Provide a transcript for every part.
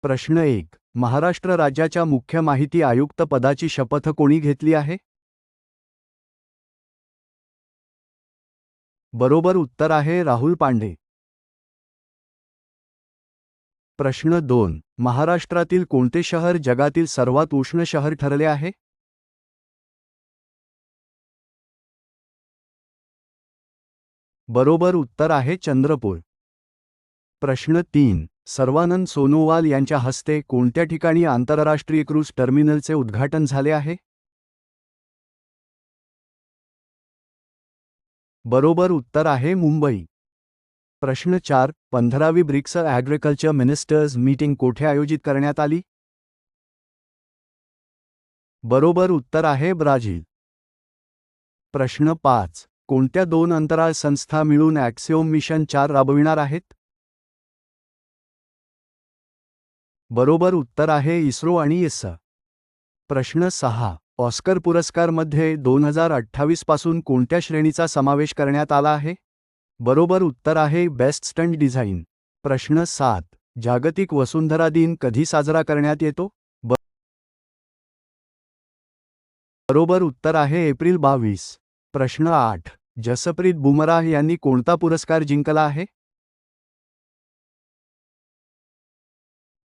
प्रश्न 1. महाराष्ट्र राज्याच्या मुख्य माहिती आयुक्त पदाची शपथ कोणी घेतली आहे? बरोबर उत्तर आहे राहुल पांडे. प्रश्न 2. महाराष्ट्रातील कोणते शहर जगातील सर्वात उष्ण शहर ठरले आहे? बरोबर उत्तर आहे चंद्रपूर. प्रश्न 3. सर्वानंद सोनोवाल यांच्या हस्ते कोणत्या ठिकाणी आंतरराष्ट्रीय क्रूझ टर्मिनलचे उद्घाटन झाले आहे? बरोबर उत्तर आहे मुंबई. प्रश्न 4. 15वी ब्रिक्स ॲग्रिकल्चर मिनिस्टर्स मीटिंग कोठे आयोजित करण्यात आली? बरोबर उत्तर आहे ब्राझील. प्रश्न 5. कोणत्या दोन अंतराळ संस्था मिळून ॲक्सिओम मिशन 4 राबविणार आहेत? बरोबर उत्तर आहे इस्रो आणि इसा. प्रश्न 6. ऑस्कर पुरस्कारमध्ये 2028 पासून कोणत्या श्रेणीचा समावेश करण्यात आला आहे? बरोबर उत्तर आहे बेस्ट स्टंट डिझाईन. प्रश्न 7. जागतिक वसुंधरा दिन कधी साजरा करण्यात येतो? बरोबर उत्तर आहे एप्रिल 22. प्रश्न 8. जसप्रीत बुमराह यांनी कोणता पुरस्कार जिंकला आहे?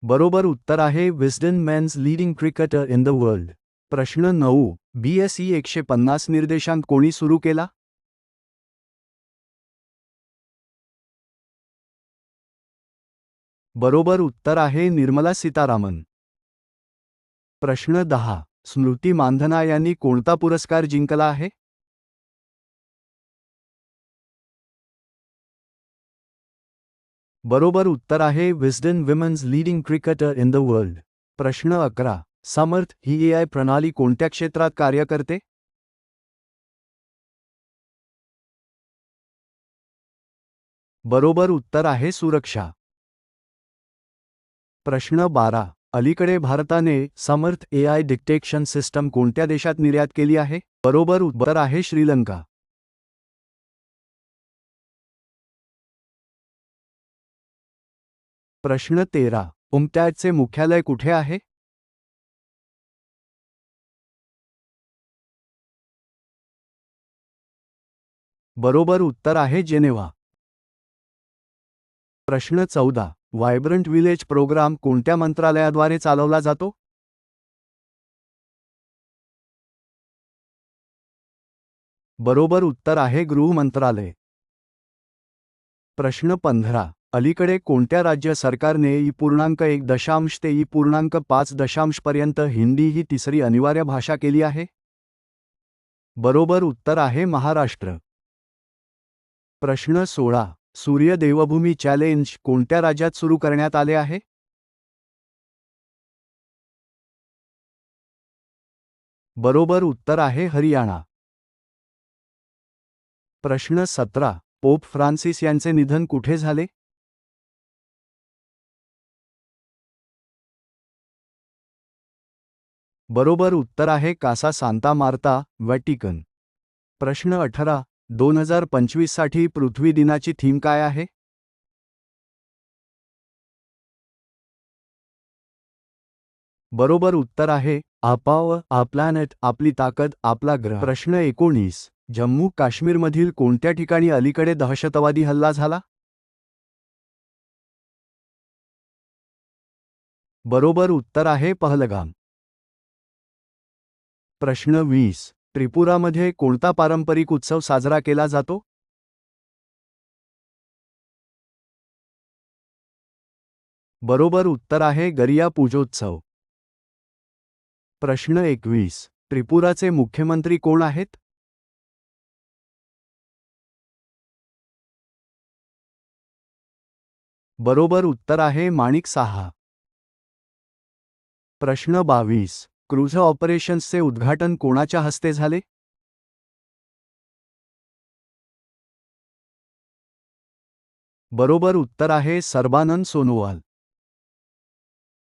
बरोबर उत्तर आहे Wisden men's leading cricketer in the world. प्रश्न 9. BSE 150 निर्देशांक कोणी सुरू केला? बरोबर उत्तर आहे निर्मला सीतारामन. प्रश्न 10. स्मृती मानधना यांनी कोणता पुरस्कार जिंकला आहे? बरोबर उत्तर आहे Wisden women's leading cricketer in the world. प्रश्न 11. समर्थ ही AI प्रणाली कोणत्या क्षेत्रात कार्य करते? बरोबर उत्तर आहे सुरक्षा. प्रश्न 12. अलीकडे भारताने समर्थ AI डिटेक्शन सिस्टम कोणत्या देशात निर्यात केली आहे? बरोबर उत्तर आहे श्रीलंका. प्रश्न 13. उमटॅटचे मुख्यालय कुठे आहे? बरोबर उत्तर आहे जेनेवा. प्रश्न 14. व्हायब्रंट विलेज प्रोग्राम कोणत्या मंत्रालयाद्वारे चालवला जातो? बरोबर उत्तर आहे गृह मंत्रालय. प्रश्न 15. अलीकडे कोणत्या राज्य सरकारने E.1 ते E.5 पर्यंत हिंदी ही तिसरी अनिवार्य भाषा केली आहे? बरोबर उत्तर आहे महाराष्ट्र. प्रश्न 16. सूर्य देवभूमी चॅलेंज कोणत्या राज्यात सुरू करण्यात आले आहे? बरोबर उत्तर आहे हरियाणा. प्रश्न 17. पोप फ्रान्सिस यांचे निधन कुठे झाले? बरोबर उत्तर आहे कासा सांता मार्ता, व्हॅटिकन. प्रश्न 18. 2025 साठी पृथ्वी दिनाची थीम काय आहे? बरोबर उत्तर आहे आ प्लॅनेट, आपली ताकद, आपला ग्रह. प्रश्न 19. जम्मू काश्मीरमधील कोणत्या ठिकाणी अलीकडे दहशतवादी हल्ला झाला? बरोबर उत्तर आहे पहलगाम. प्रश्न 20. त्रिपुरामध्ये कोणता पारंपरिक उत्सव साजरा केला जातो? बरोबर उत्तर आहे गरिया पूजोत्सव. प्रश्न 21. त्रिपुराचे मुख्यमंत्री कोण आहेत? बरोबर उत्तर आहे माणिक साहा. प्रश्न 22. क्रूझ ऑपरेशन्सचे उद्घाटन कोणाच्या हस्ते झाले? बरोबर उत्तर आहे सर्बानंद सोनोवाल.